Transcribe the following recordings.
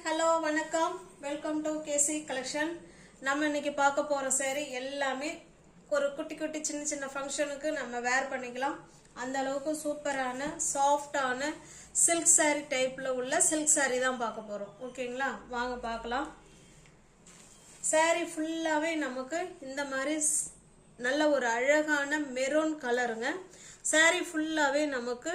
Hello வணக்கம், welcome to KC collection. நம்ம இன்னைக்கு பார்க்க போற சேரீ எல்லாமே ஒரு குட்டி குட்டி சின்ன சின்ன ஃபங்க்ஷனுக்கு நம்ம வேர் பண்ணிக்கலாம். அந்த அளவுக்கு சூப்பரான சாஃப்டான சில்க் சாரீ டைப்ல உள்ள சில்க் சாரீ தான் பார்க்க போறோம். ஓகேங்களா, வாங்க பார்க்கலாம். சாரீ ஃபுல்லாவே நமக்கு இந்த மாதிரி நல்ல ஒரு அழகான மெரூன் கலருங்க. சாரீ ஃபுல்லாவே நமக்கு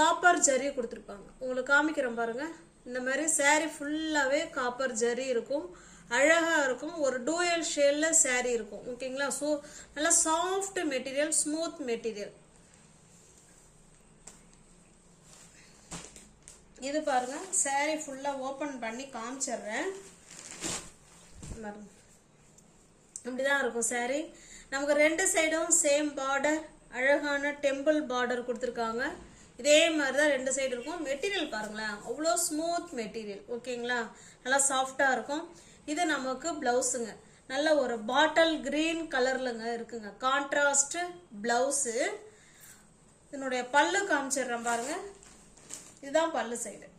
காப்பர் ஜரி கொடுத்துருப்பாங்க. உங்களுக்கு காமிக்கிறேன் பாருங்க. இந்த மாதிரி சாரீ ஃபுல்லாவே காப்பர் ஜரி இருக்கும், அழகா இருக்கும். ஒரு டூயல் ஷேட்ல சாரீ இருக்கும். ஓகேங்களா, ஸோ நல்லா சாஃப்ட் மெட்டீரியல், ஸ்மூத் மெட்டீரியல். இது பாருங்க, சாரீ ஃபுல்லா ஓபன் பண்ணி காமிச்சிடுறேன். இப்படிதான் இருக்கும் சாரீ. நமக்கு ரெண்டு சைடும் சேம் பார்டர், அழகான டெம்பிள் பார்டர் கொடுத்துருக்காங்க. இதே மாதிரி தான் ரெண்டு சைடு இருக்கும். மெட்டீரியல் பாருங்களேன், அவ்வளோ ஸ்மூத் மெட்டீரியல். ஓகேங்களா, நல்லா சாஃப்டாக இருக்கும். இது நமக்கு பிளவுஸுங்க. நல்ல ஒரு பாட்டில் கிரீன் கலர்லங்க இருக்குங்க, கான்ட்ராஸ்ட் பிளவுஸு. இதனுடைய பல்லு காமிச்சிடுறேன் பாருங்க. இதுதான் பல்லு சைடு.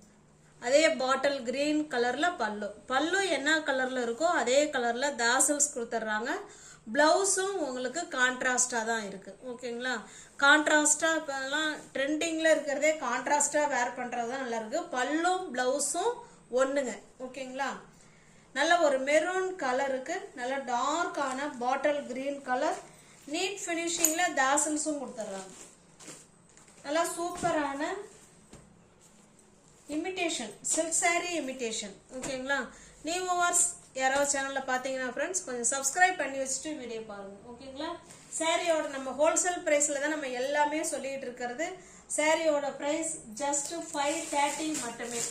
அதே பாட்டில் கிரீன் கலர்ல பல்லு. பல்லு என்ன கலர்ல இருக்கோ அதே கலர்ல தாசல்ஸ் கொடுத்துட்றாங்க. பிளவுஸும் உங்களுக்கு கான்ட்ராஸ்டா தான் இருக்கு. ஓகேங்களா, கான்ட்ராஸ்டா இப்பெல்லாம் ட்ரெண்டிங்ல இருக்கிறதே கான்ட்ராஸ்டா வேர் பண்றது தான் நல்லா இருக்கு. பல்லும் பிளவுஸும் ஒண்ணுங்க. ஓகேங்களா, நல்ல ஒரு மெரூன் கலருக்கு நல்ல டார்க்கான பாட்டில் கிரீன் கலர். நீட் பினிஷிங்ல தாசல்ஸும் கொடுத்துட்றாங்க. நல்லா சூப்பரான இமிட்டேஷன் சில்க் சாரீ இமிட்டேஷன். ஓகேங்களா, நியூவர்ஸ் யாராவது சேனல்ல பாத்தீங்கன்னா ஃப்ரெண்ட்ஸ் கொஞ்சம் சப்ஸ்கிரைப் பண்ணி வச்சுட்டு வீடியோ பாருங்க. ஓகேங்களா, சாரியோட நம்ம ஹோல்சேல் பிரைஸ்ல தான் நம்ம எல்லாமே சொல்லிட்டு இருக்கிறது. சாரியோட பிரைஸ் ஜஸ்ட் 530 மட்டுமே.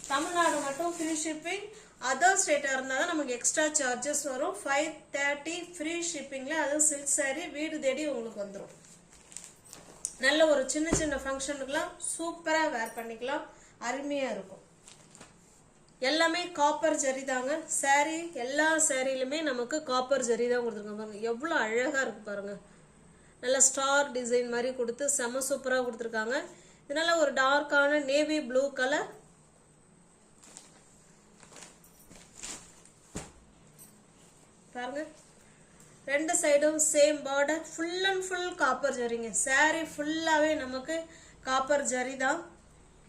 தமிழ்நாடு மட்டும் ஃப்ரீ ஷிப்பிங். அதர் ஸ்டேட்டா இருந்தா தான் நமக்கு எக்ஸ்ட்ரா சார்ஜஸ் வரும். 530 ஃப்ரீ ஷிப்பிங்ல, அது சில்க் சாரீ வீடு தேடி உங்களுக்கு வந்துடும். நல்ல ஒரு சின்ன சின்ன ஃபங்க்ஷனுக்குலாம் சூப்பரா வேர் பண்ணிக்கலாம், அருமையா இருக்கும். எல்லாமே காப்பர் ஜரி தாங்க. சாரீ எல்லா சாரிலுமே நமக்கு காப்பர் ஜரி தான் கொடுத்துருக்காங்க. பாருங்க எவ்வளவு அழகா இருக்கு பாருங்க. நல்ல ஸ்டார் டிசைன் மாதிரி கொடுத்து செம சூப்பரா கொடுத்துருக்காங்க. இதனால ஒரு டார்க்கான நேவி ப்ளூ கலர். பாருங்க ரெண்டு சைடும் same border, full and full copper ஜரிங்க. சாரீ ஃபுல்லாவே நமக்கு காப்பர் ஜரி தான்.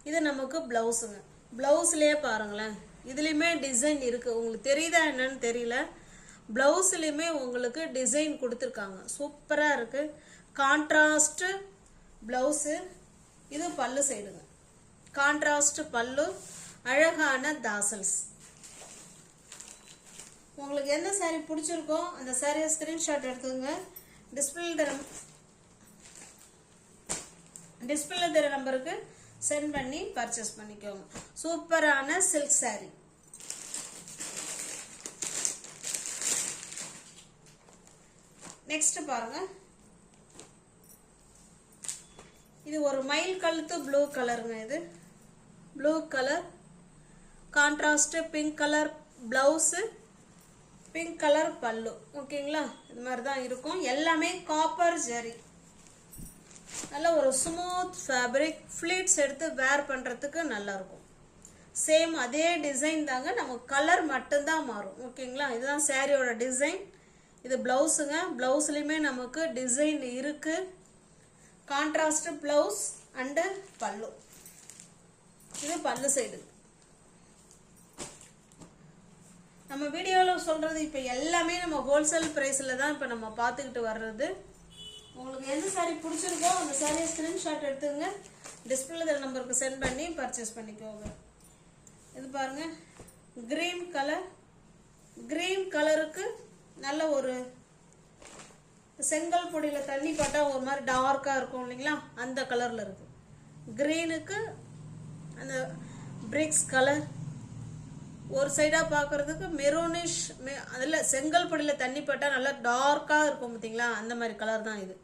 இது நமக்கு பிளவுஸுங்க. பிளவுஸ்லயே பாருங்களேன், இதுலயுமே டிசைன் இருக்கு. உங்களுக்கு தெரியுதா என்னன்னு தெரியல. பிளவுஸ்லயுமே உங்களுக்கு டிசைன் கொடுத்துருக்காங்க, சூப்பரா இருக்கு. Contrast blouse. இது பல்லு சைடுங்க, கான்ட்ராஸ்ட் பல்லு, அழகான தாசல்ஸ். உங்களுக்கு எந்த சாரீ பிடிச்சிருக்கோ அந்த சாரியை ஸ்கிரீன்ஷாட் எடுத்துங்க. டிஸ்பிளே தர நம்பருக்கு சென்ட் பண்ணி பர்ச்சேஸ் பண்ணிக்கோங்க. சூப்பரான சில்க் சாரீ. நெக்ஸ்ட் பாருங்க, இது ஒரு மயில் கழுத்து ப்ளூ கலருங்க. இது blue colour, contrast pink colour blouse, pink colour பல்லு. ஓகேங்களா, இது மாதிரி தான் இருக்கும். எல்லாமே காப்பர் ஜரி. நல்ல ஒரு ஸ்மூத் ஃபேப்ரிக், ஃபிளீட்ஸ் எடுத்து வேர் பண்றதுக்கு நல்லா இருக்கும். சேம் அதே டிசைன் தாங்க, நமக்கு கலர் மட்டும்தான் மாறும். ஓகேங்களா, இதுதான் சாரியோட டிசைன். இது பிளவுஸுங்க. பிளவுஸ்லயுமே நமக்கு டிசைன் இருக்கு. கான்ட்ராஸ்ட் பிளவுஸ் அண்ட் பல்லு. இது பல்லு சைடு. நம்ம வீடியோல சொல்றது இப்ப எல்லாமே நம்ம ஹோல்சேல் பிரைஸ்ல தான் இப்ப நம்ம பார்த்துக்கிட்டு வர்றது. உங்களுக்கு எந்த சாரீ பிடிச்சிருக்கோ அந்த சாரியை ஸ்கிரீன்ஷாட் எடுத்துங்க. டிஸ்பிளே நம்பருக்கு சென்ட் பண்ணி பர்ச்சேஸ் பண்ணிக்கோங்க. இது பாருங்க, கிரீன் கலர். கிரீன் கலருக்கு நல்ல ஒரு செங்கல் பொடியில தண்ணி பட்டா ஒரு மாதிரி டார்க்கா இருக்கும் இல்லைங்களா, அந்த கலர்ல இருக்கு. கிரீனுக்கு அந்த பிரிக்ஸ் கலர். ஒரு சைடா பாக்குறதுக்கு மெரூனிஷ், அதுல செங்கல் பொடியில தண்ணி பட்டா நல்லா டார்க்கா இருக்கும் பாத்தீங்களா, அந்த மாதிரி கலர் தான் இது.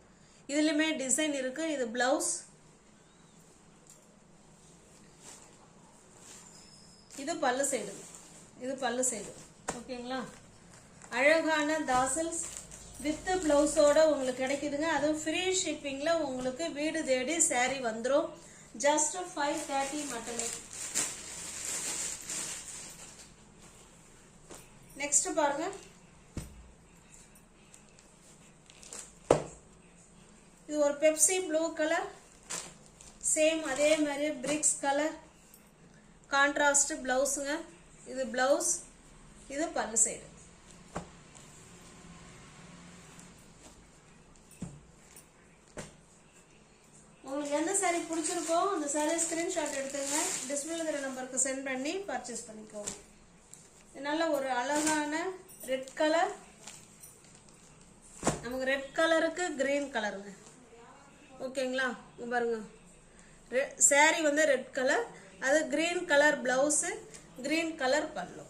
இதுலயுமே டிசைன் இருக்கு. இது பிளவுஸ். இது பல்லு சைடு. இது பல்லு சைடு. ஓகேங்களா, அழகான தாசல்ஸ் வித் பிளவுஸோட உங்களுக்கு கிடைக்குதுங்க. அதுவும் ஃப்ரீ ஷிப்பிங்ல உங்களுக்கு வீடு தேடி சாரீ வந்துடும். ஜஸ்ட் 530 மட்டுமே. நெக்ஸ்ட் பாருங்க, இது ஒரு பெப்சி ப்ளூ கலர், சேம் அதே மாதிரி பிரிக்ஸ் கலர், கான்ட்ராஸ்ட் பிளவுஸுங்க. இது பிளவுஸ், இது பல்லு சைடு. உங்களுக்கு எந்த சாரீ பிடிச்சிருக்கோ அந்த சாரீ ஸ்கிரீன்ஷாட் எடுத்துங்க, டிஸ்பிளேல இருக்கிற நம்பருக்கு சென்ட் பண்ணி பர்ச்சேஸ் பண்ணிக்கோங்க. நல்ல ஒரு அழகான ரெட் கலர், நமக்கு ரெட் கலருக்கு கிரீன் கலருங்க. ஓகேங்களா, பாருங்க சாரீ வந்து ரெட் கலர், அது green colour blouse, green colour பல்லு.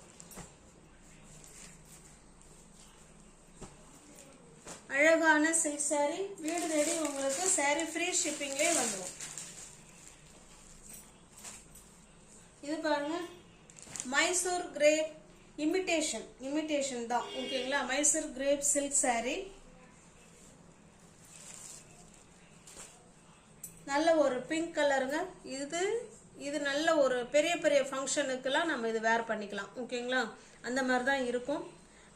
அழகான சில்க் சாரீ, வீடு தேடி உங்களுக்கு சாரீ ஃப்ரீ ஷிப்பிங்லேயே வந்துடும். இது பாருங்க, மைசூர் கிரேப் இமிட்டேஷன் தான். ஓகேங்களா, மைசூர் கிரேப் சில்க் சாரீ. நல்ல ஒரு பிங்க் கலருங்க. இது நல்ல ஒரு பெரிய பெரிய ஃபங்க்ஷனுக்கெல்லாம் நம்ம இது வேர் பண்ணிக்கலாம். ஓகேங்களா, அந்த மாதிரி தான் இருக்கும்.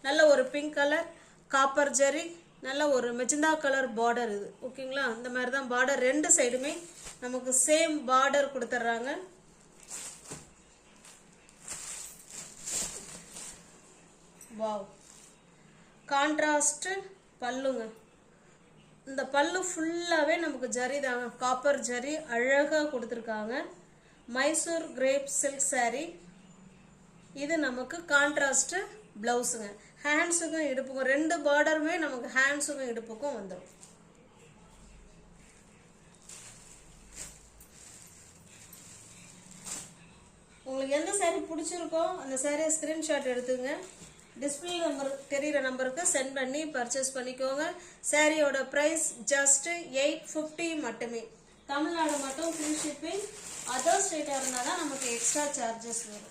நல்ல ஒரு பிங்க் கலர், காப்பர் ஜெரி, நல்ல ஒரு மெஜந்தா கலர் பார்டர் இது. ஓகேங்களா, இந்த மாதிரி தான் பார்டர், ரெண்டு சைடுமே நமக்கு சேம் பார்டர் கொடுத்துட்றாங்க. வாவ், கான்ட்ராஸ்ட் பல்லுங்க. இந்த பல்லு ஃபுல்லாகவே நமக்கு ஜரி தாங்க, காப்பர் ஜரி அழகாக கொடுத்துருக்காங்க. Mysore grape silk sari. இது நமக்கு கான்ட்ராஸ்ட் பிளவுஸுங்க. ஹேண்ட்ஸுக்கும் இடுப்புக்கும் ரெண்டு பார்டருமே நமக்கு ஹேண்ட்ஸுக்கும் இடுப்புக்கும் வந்துடும். உங்களுக்கு எந்த சாரீ பிடிச்சிருக்கோ அந்த சாரியை ஸ்கிரீன்ஷாட் எடுத்துங்க, டிஸ்பிளே நம்பர் தெரிகிற நம்பருக்கு சென்ட் பண்ணி பர்ச்சேஸ் பண்ணிக்கோங்க. சாரியோட ப்ரைஸ் ஜஸ்ட் 850 மட்டுமே. தமிழ்நாடு மட்டும் ஃப்ரீ ஷிப்பிங். அதர் ஸ்டேட்டாக இருந்தால் தான் நமக்கு எக்ஸ்ட்ரா சார்ஜஸ் வரும்.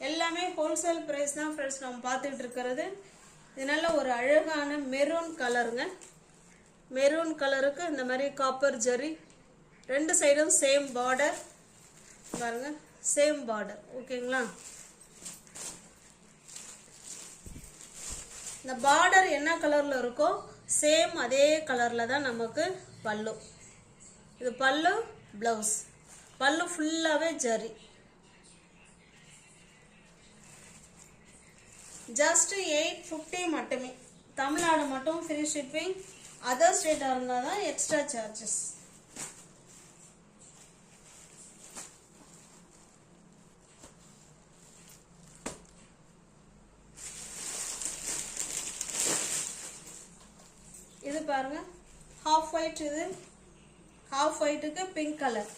எல்லாமே ஹோல்சேல் ப்ரைஸ் தான் ஃப்ரெண்ட்ஸ் நம்ம பார்த்துக்கிட்டு இருக்கிறது. இது நல்ல ஒரு அழகான மெரூன் கலருங்க. மெரூன் கலருக்கு இந்த மாதிரி காப்பர் ஜரி, ரெண்டு சைடும் சேம் பார்டர் பாருங்க, சேம் பார்டர். ஓகேங்களா, இந்த பார்டர் என்ன கலர்ல இருக்கோ சேம் அதே கலர்ல தான் நமக்கு பல்லு. இது பல்லு, பிளவுஸ். பல்லு ஃபுல்லாவே ஜரி. ஜஸ்ட் 850 மட்டுமே. தமிழ்நாடு மட்டும் ஃப்ரீ ஷிப்பிங். அதர் ஸ்டேட்டாக இருந்தால் தான் எக்ஸ்ட்ரா சார்ஜஸ். இது பாருங்க, ஹாஃப் ஒயிட். இது ஹாஃப் ஒயிட்டுக்கு பிங்க் கலர்,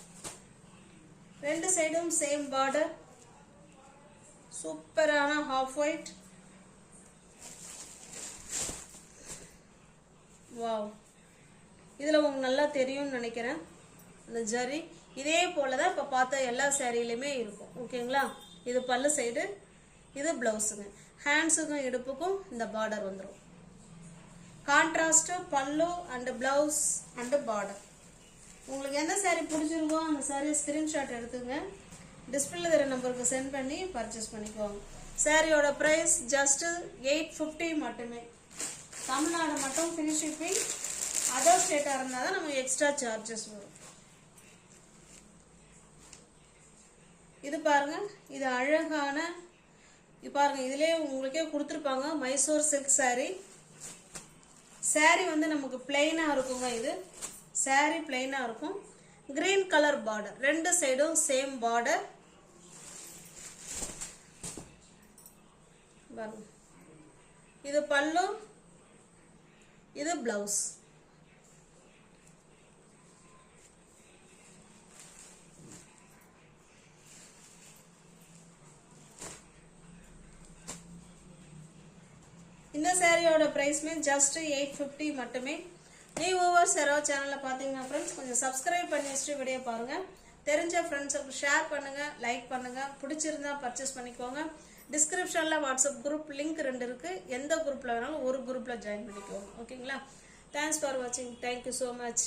ரெண்டு சைடும் சேம் பார்டர். சூப்பரான ஹாஃப் ஒயிட். வாவ், இதில் உங்களுக்கு நல்லா தெரியும்னு நினைக்கிறேன் அந்த ஜரி. இதே போல தான் இப்போ பார்த்த எல்லா சேரீலையுமே இருக்கும். ஓகேங்களா, இது பல்லு சைடு, இது பிளவுஸுங்க. ஹேண்ட்ஸுக்கும் இடுப்புக்கும் இந்த பார்டர் வந்துடும். கான்ட்ராஸ்ட் பல்லு அண்ட் பிளவுஸ் அண்ட் பார்டர். உங்களுக்கு எந்த சாரீ பிடிச்சிருக்கோ அந்த சாரீ ஸ்கிரீன்ஷாட் எடுத்துங்க, டிஸ்பிளேல இருக்கிற நம்பருக்கு சென்ட் பண்ணி பர்ச்சேஸ் பண்ணிக்கோங்க. சாரியோட ப்ரைஸ் ஜஸ்ட் 850 மட்டுமே. தமிழ்நாடு மட்டும் ஃப்ரீ ஷிப்பிங். அதர் ஸ்டேட்டாக இருந்தால் தான் நமக்கு எக்ஸ்ட்ரா சார்ஜஸ் வரும். இது பாருங்க, இது அழகான, இது பாருங்க, இதுலேயே உங்களுக்கே கொடுத்துருப்பாங்க மைசூர் சில்க் சாரீ. சாரீ வந்து நமக்கு பிளெயினாக இருக்குங்க. இது சாரீ பிளெயினாக இருக்கும். கிரீன் கலர் பார்டர், ரெண்டு சைடும் சேம் பார்டர். இது பல்லு, இது பிளவுஸ். இந்த சாரியோட பிரைஸ்மே ஜஸ்ட் 850 மட்டுமே. நியூ வியூவர்ஸ் யாராவது சேனலில் பார்த்தீங்கன்னா ஃப்ரெண்ட்ஸ் கொஞ்சம் சப்ஸ்கிரைப் பண்ணி வச்சுட்டு வீடியோ பாருங்கள். தெரிஞ்ச ஃப்ரெண்ட்ஸுக்கு ஷேர் பண்ணுங்கள், லைக் பண்ணுங்கள். பிடிச்சிருந்தா பர்ச்சேஸ் பண்ணிக்கோங்க. டிஸ்கிரிப்ஷனில் வாட்ஸ்அப் குரூப் லிங்க் 2 இருக்குது. எந்த குரூப்பில் வேணாலும் ஒரு குரூப்பில் ஜாயின் பண்ணிக்கோங்க. ஓகேங்களா, தேங்க்ஸ் ஃபார் வாட்சிங். Thank you so much.